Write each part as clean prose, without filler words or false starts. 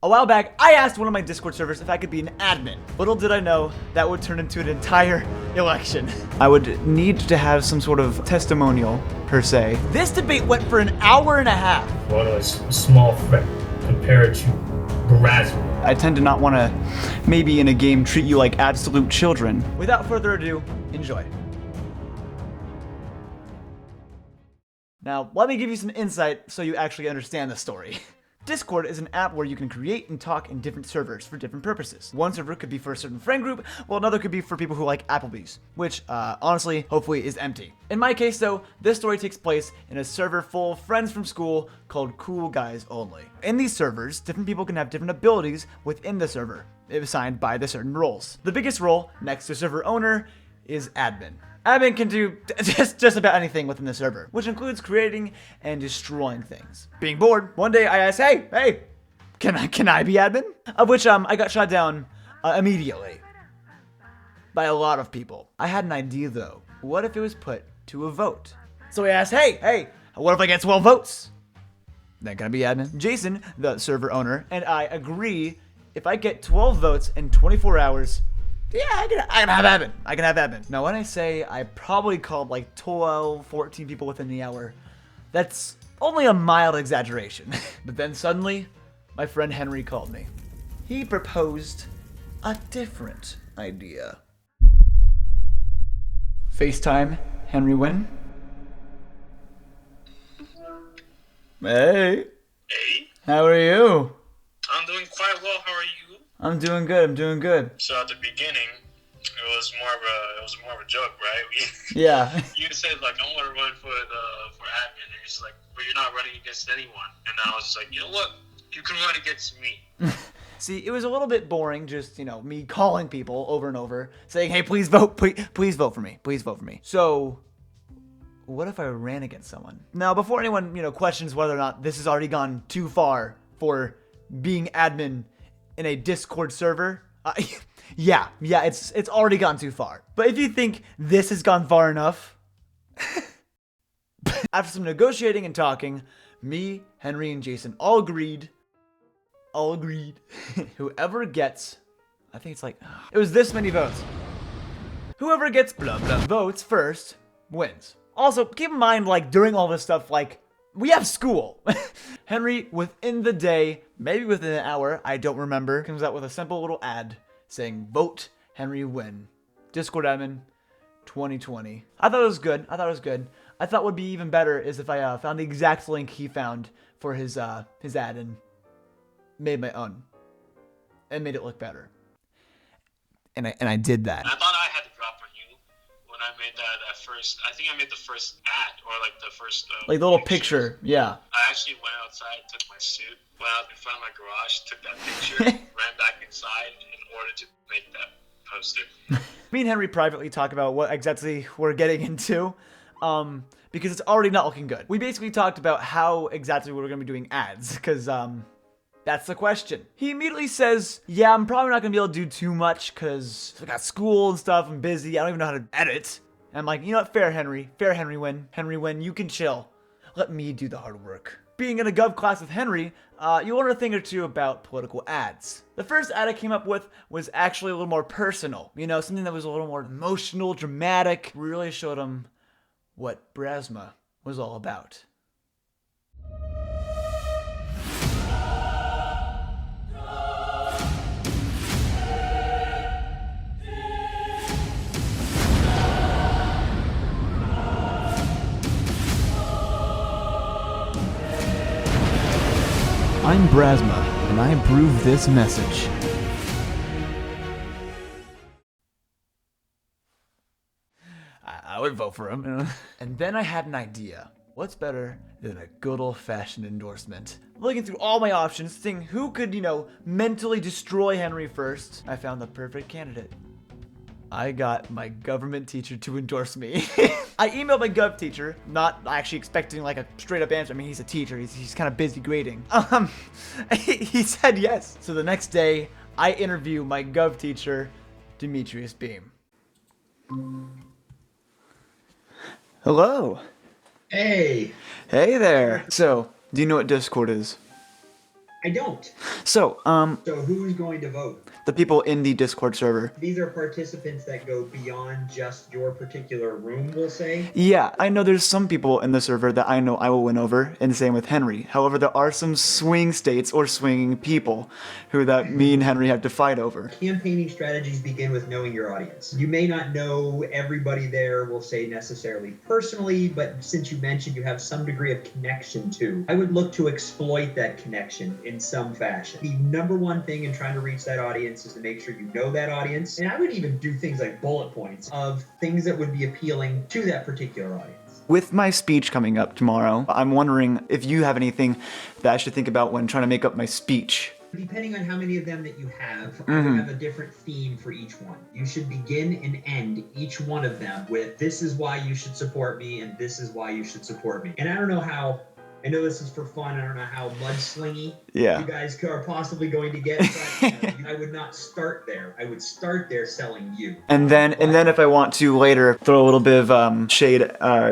A while back, I asked one of my Discord servers if I could be an admin. Little did I know that would turn into an entire election. I would need to have some sort of testimonial, per se. This debate went for an hour and a half. What a small threat compared to Brasma. I tend to not want to, maybe in a game, treat you like absolute children. Without further ado, enjoy. Now, let me give you some insight so you actually understand the story. Discord is an app where you can create and talk in different servers for different purposes. One server could be for a certain friend group, while another could be for people who like Applebee's, which, honestly, hopefully is empty. In my case, though, this story takes place in a server full of friends from school called Cool Guys Only. In these servers, different people can have different abilities within the server, assigned by the certain roles. The biggest role, next to server owner, is admin. Admin can do just about anything within the server, which includes creating and destroying things. Being bored, one day I asked, hey, can I be admin? Of which I got shot down immediately by a lot of people. I had an idea though. What if it was put to a vote? So I asked, hey, what if I get 12 votes? Then can I be admin? Jason, the server owner, and I agree if I get 12 votes in 24 hours, yeah, I can have admin. I can have admin. Now, when I say I probably called like 12, 14 people within the hour, that's only a mild exaggeration. But then suddenly, my friend Henry called me. He proposed a different idea. FaceTime, Henry Wynn. Hey. Hey. How are you? I'm doing quite well. How are you? I'm doing good. So at the beginning, it was more of a joke, right? Yeah. You said like I want to run for admin, and you're just like, well, you're not running against anyone. And I was just like, you know what? You can run against me. See, it was a little bit boring, just, me calling people over and over, saying, hey, please vote, please vote for me, please vote for me. So, what if I ran against someone? Now, before anyone, questions whether or not this has already gone too far for being admin in a Discord server, yeah, it's already gone too far. But if you think this has gone far enough, after some negotiating and talking, me, Henry, and Jason all agreed, whoever gets, I think it's like, it was this many votes. Whoever gets blah blah votes first wins. Also, keep in mind, during all this stuff, we have school. Henry, within the day, maybe within an hour, I don't remember, comes out with a simple little ad saying, vote Henry Wynn. Discord admin 2020. I thought it was good. I thought what would be even better is if I found the exact link he found for his ad and made my own. And made it look better. And I did that. I thought I had to drop on you when I made that first. I think I made the first ad or the first. The little picture, yeah. I actually went outside, took my suit, went out in front of my garage, took that picture, ran back inside in order to make that poster. Me and Henry privately talk about what exactly we're getting into, because it's already not looking good. We basically talked about how exactly we're going to be doing ads, because that's the question. He immediately says, yeah, I'm probably not going to be able to do too much because I got school and stuff, I'm busy, I don't even know how to edit. And I'm like, you know what, fair Henry Wynn, you can chill. Let me do the hard work. Being in a gov class with Henry, you learn a thing or two about political ads. The first ad I came up with was actually a little more personal. Something that was a little more emotional, dramatic. Really showed him what Brasma was all about. I'm Brasma, and I approve this message. I would vote for him. And then I had an idea. What's better than a good old-fashioned endorsement? Looking through all my options, seeing who could, mentally destroy Henry first, I found the perfect candidate. I got my government teacher to endorse me. I emailed my gov teacher, not actually expecting a straight up answer. I mean, he's a teacher. He's kind of busy grading. He said yes. So the next day, I interview my gov teacher, Demetrius Beam. Hello. Hey. Hey there. So, do you know what Discord is? I don't. So, So who's going to vote? the people in the Discord server. These are participants that go beyond just your particular room, we'll say. Yeah, I know there's some people in the server that I know I will win over, and same with Henry. However, there are some swing states or swinging people who that me and Henry have to fight over. Campaigning strategies begin with knowing your audience. You may not know everybody there, we'll say necessarily personally, but since you mentioned you have some degree of connection to, I would look to exploit that connection in some fashion. The number one thing in trying to reach that audience is to make sure you know that audience. And I would even do things like bullet points of things that would be appealing to that particular audience. With my speech coming up tomorrow, I'm wondering if you have anything that I should think about when trying to make up my speech. Depending on how many of them that you have, I would have a different theme for each one. You should begin and end each one of them with, this is why you should support me, and this is why you should support me. And I don't know how, I know this is for fun, I don't know how mudslingy you guys are possibly going to get, but I would not start there. I would start there selling you. And then if I want to later throw a little bit of shade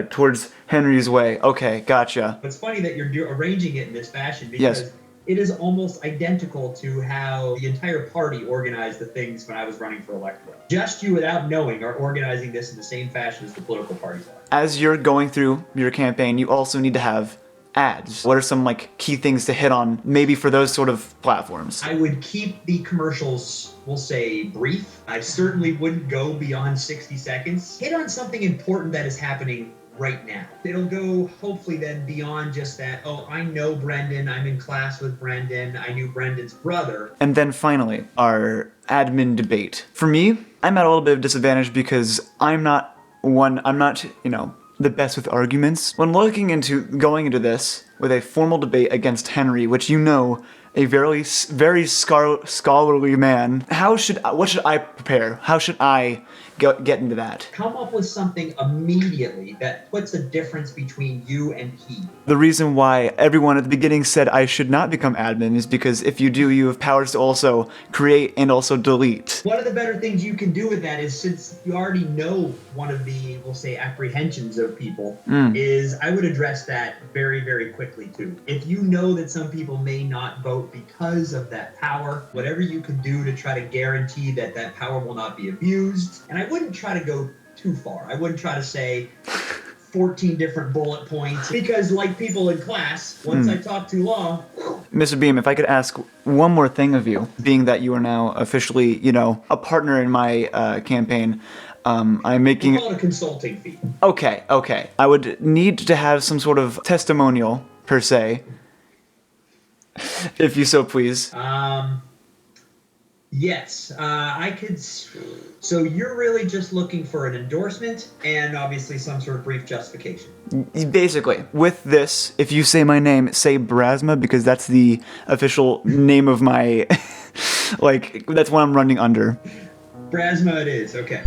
towards Henry's way. Okay, gotcha. It's funny that you're arranging it in this fashion because it is almost identical to how the entire party organized the things when I was running for electorate. Just you, without knowing, are organizing this in the same fashion as the political parties are. As you're going through your campaign, you also need to have ads. What are some like key things to hit on maybe for those sort of platforms? I would keep the commercials, we'll say, brief. I certainly wouldn't go beyond 60 seconds. Hit on something important that is happening right now. It'll go hopefully then beyond just that, oh, I know Brendan, I'm in class with Brendan, I knew Brendan's brother. And then finally, our admin debate. For me, I'm at a little bit of disadvantage because I'm not, the best with arguments. When going into this with a formal debate against Henry, which a very scholarly man, what should I prepare? How should I get into that? Come up with something immediately that puts a difference between you and he. The reason why everyone at the beginning said I should not become admin is because if you do, you have powers to also create and also delete. One of the better things you can do with that is, since you already know one of the, we'll say, apprehensions of people, is I would address that very, very quickly too. If you know that some people may not vote because of that power, whatever you can do to try to guarantee that that power will not be abused. And I wouldn't try to go too far. I wouldn't try to say 14 different bullet points, because like people in class, once I talk too long. Mr. Beam, if I could ask one more thing of you, being that you are now officially, a partner in my campaign, I'm making... We'll call it a consulting fee. Okay. I would need to have some sort of testimonial, per se, if you so please. Yes, I could. So you're really just looking for an endorsement and obviously some sort of brief justification. Basically, with this, if you say my name, say Brasma, because that's the official name of my, that's what I'm running under. Brasma it is, okay.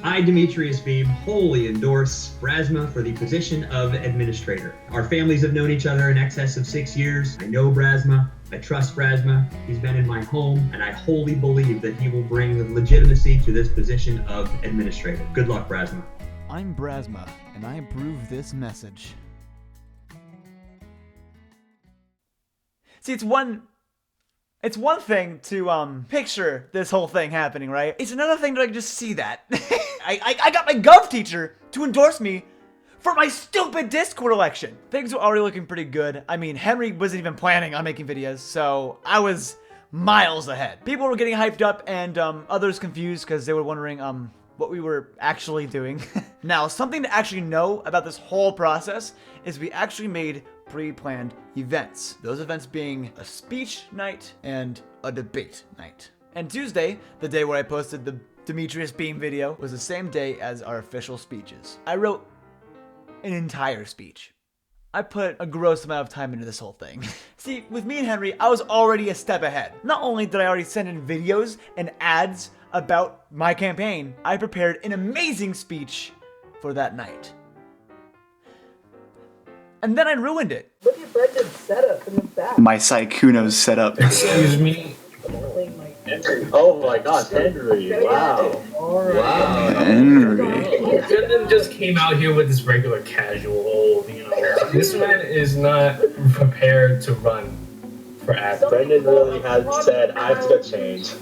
I, Demetrius Beam, wholly endorse Brasma for the position of administrator. Our families have known each other in excess of 6 years. I know Brasma. I trust Brasma. He's been in my home, and I wholly believe that he will bring legitimacy to this position of administrator. Good luck, Brasma. I'm Brasma, and I approve this message. See, it's one thing to picture this whole thing happening, right? It's another thing to just see that. I got my gov teacher to endorse me for my stupid Discord election. Things were already looking pretty good. I mean, Henry wasn't even planning on making videos, so I was miles ahead. People were getting hyped up and others confused because they were wondering what we were actually doing. Now, something to actually know about this whole process is we actually made pre-planned events. Those events being a speech night and a debate night. And Tuesday, the day where I posted the Demetrius Beam video, was the same day as our official speeches. I wrote an entire speech. I put a gross amount of time into this whole thing. See, with me and Henry, I was already a step ahead. Not only did I already send in videos and ads about my campaign, I prepared an amazing speech for that night. And then I ruined it. Look at Brendan's setup in the back. My Sykkuno's setup. Excuse me. Oh my God, Henry! Wow! Wow! Henry. Brendan just came out here with this regular casual, This man is not prepared to run for admin. Brendan really has said, I have to change.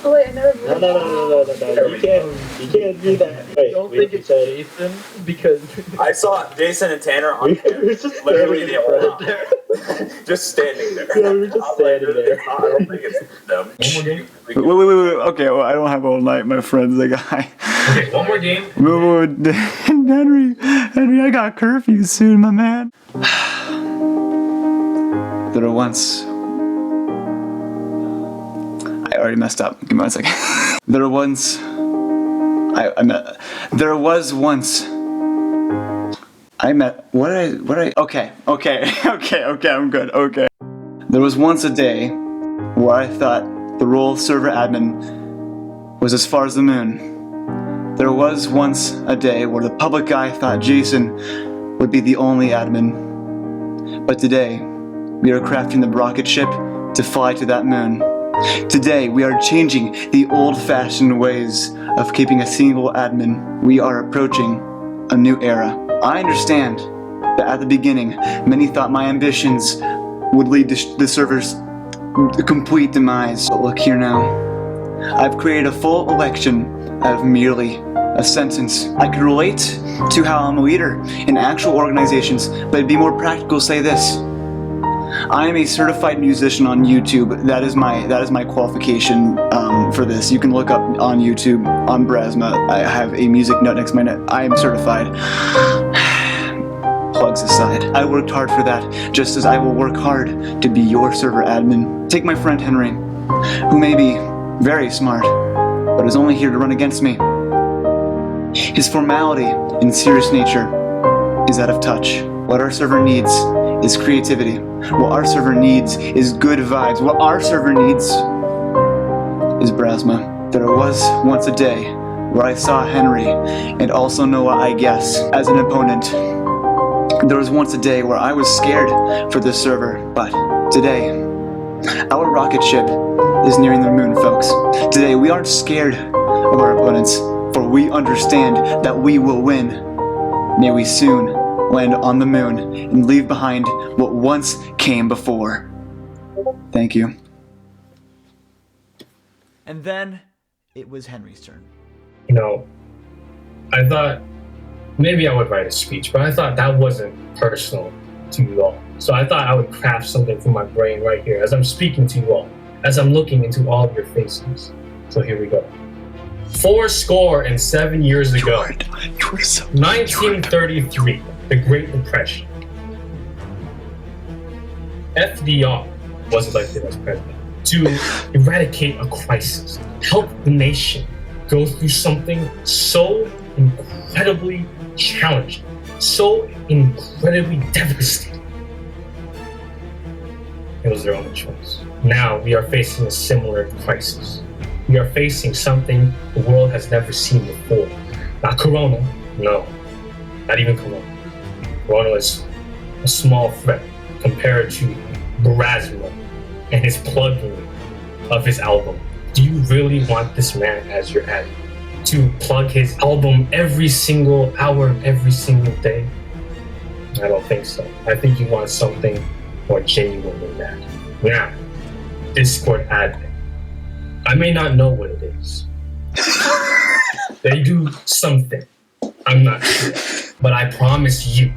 Oh wait, I never No. You can't do that. Wait, I don't think it's Jason because I saw Jason and Tanner on camera, just literally the whole standing time. Just standing there. Yeah, we were just standing there. I don't think it's them. One more game? Wait. Okay, well, I don't have all night, my friend's the guy. Okay, one more game. Henry, I got curfew soon, my man. There were once. I already messed up. Give me 1 second. There was once. Okay, I'm good, okay. There was once a day where I thought the role of server admin was as far as the moon. There was once a day where the public eye thought Jason would be the only admin. But today, we are crafting the rocket ship to fly to that moon. Today, we are changing the old-fashioned ways of keeping a single admin. We are approaching a new era. I understand that at the beginning, many thought my ambitions would lead to the server's complete demise. But look here now. I've created a full election out of merely a sentence. I could relate to how I'm a leader in actual organizations, but it'd be more practical to say this. I am a certified musician on YouTube. That is my qualification for this. You can look up on YouTube on Brasma. I have a music note next to my name. I am certified. Plugs aside, I worked hard for that, just as I will work hard to be your server admin. Take my friend Henry, who may be very smart, but is only here to run against me. His formality and serious nature is out of touch. What our server needs is creativity. What our server needs is good vibes. What our server needs is Brasma. There was once a day where I saw Henry and also Noah, I guess, as an opponent. There was once a day where I was scared for this server, but today, our rocket ship is nearing the moon, folks. Today, we aren't scared of our opponents, for we understand that we will win. May we soon land on the moon and leave behind what once came before. Thank you. And then it was Henry's turn. You know, I thought maybe I would write a speech, but I thought that wasn't personal to you all. So I thought I would craft something from my brain right here as I'm speaking to you all, as I'm looking into all of your faces. So here we go. 407 years ago, 1933, the Great Depression. FDR was elected as president to eradicate a crisis, help the nation go through something so incredibly challenging, so incredibly devastating. It was their only choice. Now we are facing a similar crisis. We are facing something the world has never seen before. Not Corona, no, not even Corona. Corona is a small threat compared to Brasma and his plugging of his album. Do you really want this man as your admin? To plug his album every single hour, every single day? I don't think so. I think you want something more genuine than that. Now, Discord admin. I may not know what it is. They do something. I'm not sure. But I promise you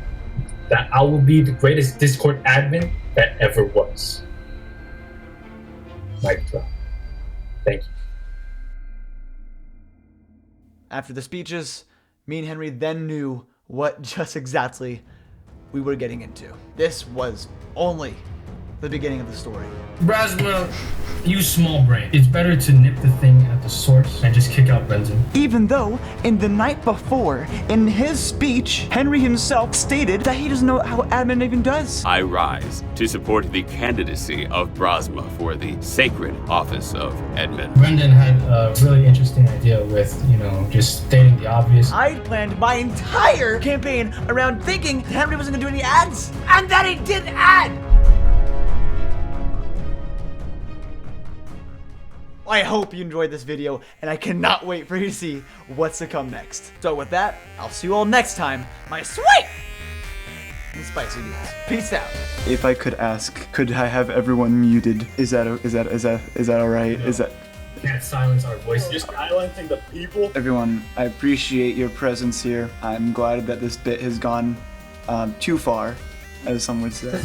that I will be the greatest Discord admin that ever was. Mic drop. Thank you. After the speeches, me and Henry then knew what just exactly we were getting into. This was only the beginning of the story. Brasma, use small brain. It's better to nip the thing at the source and just kick out Brendan. Even though, in the night before, in his speech, Henry himself stated that he doesn't know how admin even does. I rise to support the candidacy of Brasma for the sacred office of admin. Brendan had a really interesting idea with, just stating the obvious. I planned my entire campaign around thinking Henry wasn't gonna do any ads, and that he did ad! I hope you enjoyed this video, and I cannot wait for you to see what's to come next. So with that, I'll see you all next time, my sweet and spicy noodles. Peace out. If I could ask, could I have everyone muted? Is that all right? Is that Can't silence our voices. Just silencing the people. everyone? I appreciate your presence here. I'm glad that this bit has gone too far, as some would say.